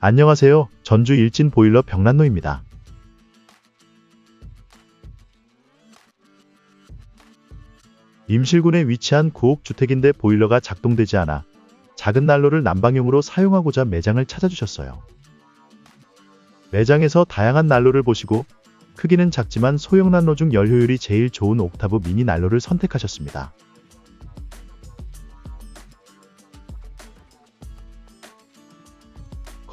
안녕하세요. 전주 일진 보일러 병란로입니다. 임실군에 위치한 9옥 주택인데 보일러가 작동되지 않아 작은 난로를 난방용으로 사용하고자 매장을 찾아주셨어요. 매장에서 다양한 난로를 보시고 크기는 작지만 소형 난로 중 열 효율이 제일 좋은 옥타브 미니 난로를 선택하셨습니다.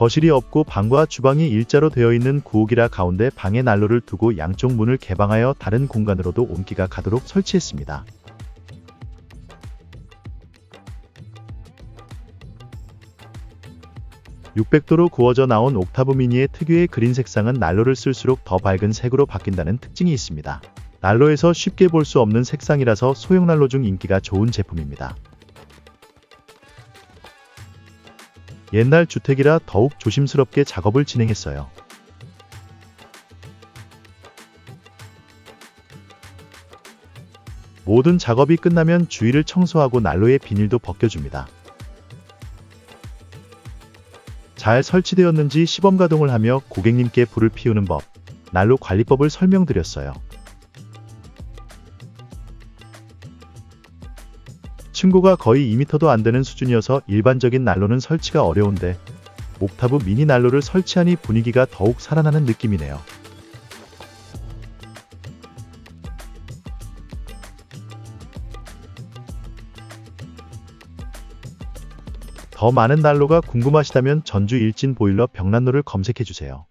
거실이 없고 방과 주방이 일자로 되어 있는 9옥이라 가운데 방에 난로를 두고 양쪽 문을 개방하여 다른 공간으로도 온기가 가도록 설치했습니다. (600도로) 구워져 나온 옥타브 미니의 특유의 그린 색상은 난로를 쓸수록 더 밝은 색으로 바뀐다는 특징이 있습니다. 난로에서 쉽게 볼 수 없는 색상이라서 소형 난로 중 인기가 좋은 제품입니다. 옛날 주택이라 더욱 조심스럽게 작업을 진행했어요. 모든 작업이 끝나면 주위를 청소하고 난로의 비닐도 벗겨줍니다. 잘 설치되었는지 시범 가동을 하며 고객님께 불을 피우는 법, 난로 관리법을 설명드렸어요. 층고가 거의 2m도 안 되는 수준이어서 일반적인 난로는 설치가 어려운데 옥타브 미니 난로를 설치하니 분위기가 더욱 살아나는 느낌이네요. 더 많은 난로가 궁금하시다면 전주 일진 보일러 병란로를 검색해주세요.